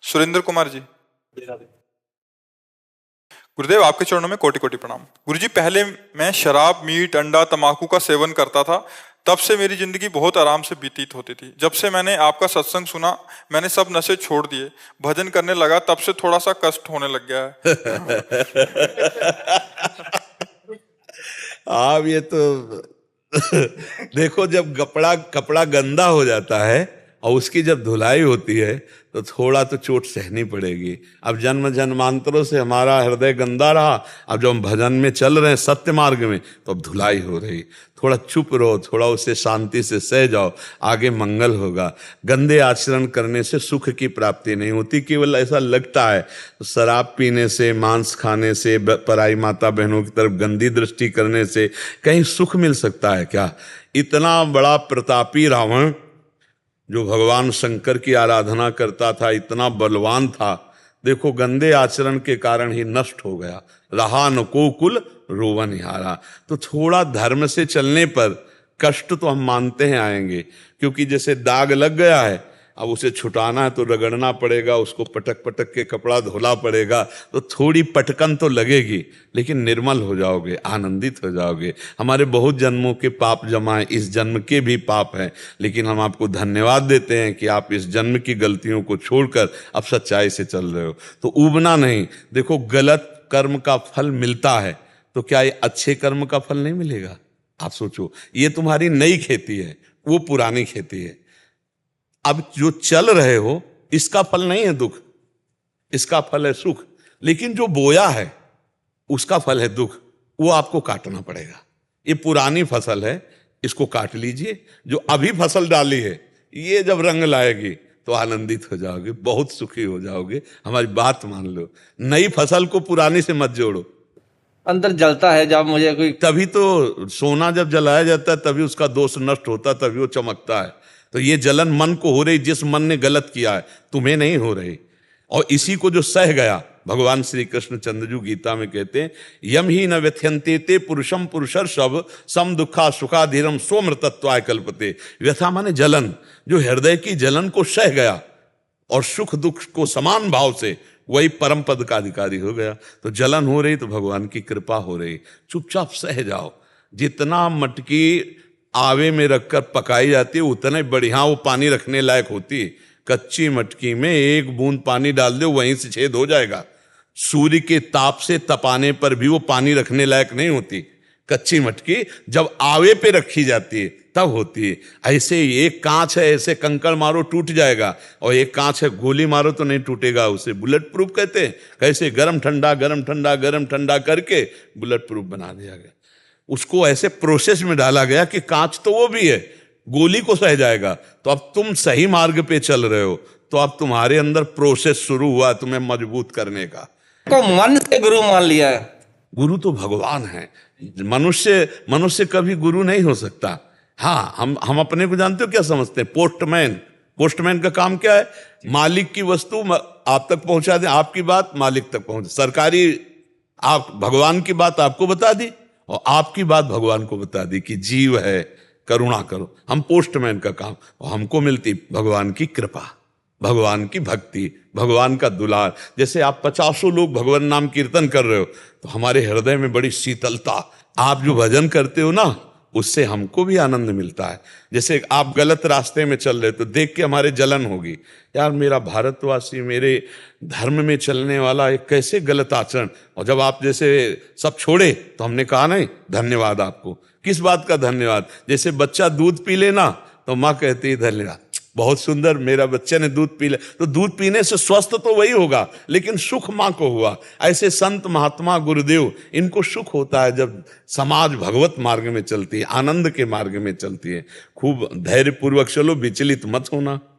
सुरेंद्र कुमार जी। गुरुदेव, आपके चरणों में कोटि कोटि प्रणाम। गुरुजी, पहले मैं शराब, मीट, अंडा, तंबाकू का सेवन करता था। तब से मेरी जिंदगी बहुत आराम से व्यतीत होती थी। जब से मैंने आपका सत्संग सुना, मैंने सब नशे छोड़ दिए, भजन करने लगा, तब से थोड़ा सा कष्ट होने लग गया है। आप ये तो देखो, जब कपड़ा कपड़ा गंदा हो जाता है और उसकी जब धुलाई होती है तो थोड़ा तो चोट सहनी पड़ेगी। अब जन्म जन्मांतरों से हमारा हृदय गंदा रहा, अब जब हम भजन में चल रहे हैं, सत्य मार्ग में, तो अब धुलाई हो रही। थोड़ा चुप रहो, थोड़ा उसे शांति से सह जाओ, आगे मंगल होगा। गंदे आचरण करने से सुख की प्राप्ति नहीं होती, केवल ऐसा लगता है। तो शराब पीने से, मांस खाने से, पराई माता बहनों की तरफ गंदी दृष्टि करने से कहीं सुख मिल सकता है क्या? इतना बड़ा प्रतापी रावण जो भगवान शंकर की आराधना करता था, इतना बलवान था, देखो गंदे आचरण के कारण ही नष्ट हो गया। रहा न को कुल रोवन हारा। तो थोड़ा धर्म से चलने पर कष्ट तो हम मानते हैं आएंगे, क्योंकि जैसे दाग लग गया है, अब उसे छुटाना है तो रगड़ना पड़ेगा, उसको पटक पटक के कपड़ा धोना पड़ेगा, तो थोड़ी पटकन तो लगेगी, लेकिन निर्मल हो जाओगे, आनंदित हो जाओगे। हमारे बहुत जन्मों के पाप जमा हैं, इस जन्म के भी पाप हैं, लेकिन हम आपको धन्यवाद देते हैं कि आप इस जन्म की गलतियों को छोड़कर अब सच्चाई से चल रहे हो। तो ऊबना नहीं। देखो, गलत कर्म का फल मिलता है, तो क्या ये अच्छे कर्म का फल नहीं मिलेगा? आप सोचो, ये तुम्हारी नई खेती है, वो पुरानी खेती है। अब जो चल रहे हो, इसका फल नहीं है दुख, इसका फल है सुख। लेकिन जो बोया है उसका फल है दुख, वो आपको काटना पड़ेगा। ये पुरानी फसल है, इसको काट लीजिए। जो अभी फसल डाली है, ये जब रंग लाएगी तो आनंदित हो जाओगे, बहुत सुखी हो जाओगे। हमारी बात मान लो, नई फसल को पुरानी से मत जोड़ो। अंदर जलता है जब मुझे कोई, तभी तो सोना जब जलाया जाता है तभी उसका दोष नष्ट होता है, तभी वो चमकता है। तो ये जलन मन को हो रही, जिस मन ने गलत किया है, तुम्हें नहीं हो रही। और इसी को जो सह गया, भगवान श्री कृष्ण चंद्रजू गीता में कहते हैं, यम ही न व्यथ्यंते ते पुरुषम पुरुषर सब सम दुखा सुखाधीरम सोमृतत्वाय कल्पते। व्यथा माने जलन, जो हृदय की जलन को सह गया और सुख दुख को समान भाव से, वही परम पद का अधिकारी हो गया। तो जलन हो रही तो भगवान की कृपा हो रही, चुपचाप सह जाओ। जितना मटकी आवे में रखकर पकाई जाती है, उतना बढ़िया वो पानी रखने लायक होती है। कच्ची मटकी में एक बूंद पानी डाल दो, वहीं से छेद हो जाएगा। सूर्य के ताप से तपाने पर भी वो पानी रखने लायक नहीं होती। कच्ची मटकी जब आवे पे रखी जाती है तब होती है। ऐसे एक कांच है, ऐसे कंकड़ मारो टूट जाएगा, और एक कांच है, गोली मारो तो नहीं टूटेगा। उसे बुलेट प्रूफ कहते हैं। कैसे? गरम ठंडा गरम ठंडा गरम ठंडा करके बुलेट प्रूफ बना दिया गया। उसको ऐसे प्रोसेस में डाला गया कि कांच तो वो भी है, गोली को सह जाएगा। तो अब तुम सही मार्ग पे चल रहे हो, तो अब तुम्हारे अंदर प्रोसेस शुरू हुआ तुम्हें मजबूत करने का। को मन से गुरु मान लिया है। गुरु तो भगवान है, मनुष्य कभी गुरु नहीं हो सकता। हाँ, हम अपने को जानते हो क्या समझते हैं? पोस्टमैन का काम क्या है? मालिक की वस्तु आप तक पहुंचा दे, आपकी बात मालिक तक पहुंचे। सरकारी, आप भगवान की बात आपको बता दी और आपकी बात भगवान को बता दी कि जीव है, करुणा करो। हम पोस्टमैन का काम, और हमको मिलती भगवान की कृपा, भगवान की भक्ति, भगवान का दुलार। जैसे आप 50 लोग भगवान नाम कीर्तन कर रहे हो, तो हमारे हृदय में बड़ी शीतलता। आप जो भजन करते हो ना, उससे हमको भी आनंद मिलता है। जैसे आप गलत रास्ते में चल रहे, तो देख के हमारे जलन होगी, यार मेरा भारतवासी, मेरे धर्म में चलने वाला एक कैसे गलत आचरण। और जब आप जैसे सब छोड़े, तो हमने कहा नहीं धन्यवाद आपको। किस बात का धन्यवाद? जैसे बच्चा दूध पी लेना तो माँ कहती है धन्यवाद, बहुत सुंदर, मेरा बच्चे ने दूध पी ले। तो दूध पीने से स्वस्थ तो वही होगा, लेकिन सुख माँ को हुआ। ऐसे संत महात्मा गुरुदेव, इनको सुख होता है जब समाज भगवत मार्ग में चलती है, आनंद के मार्ग में चलती है। खूब धैर्य पूर्वक चलो, विचलित मत होना।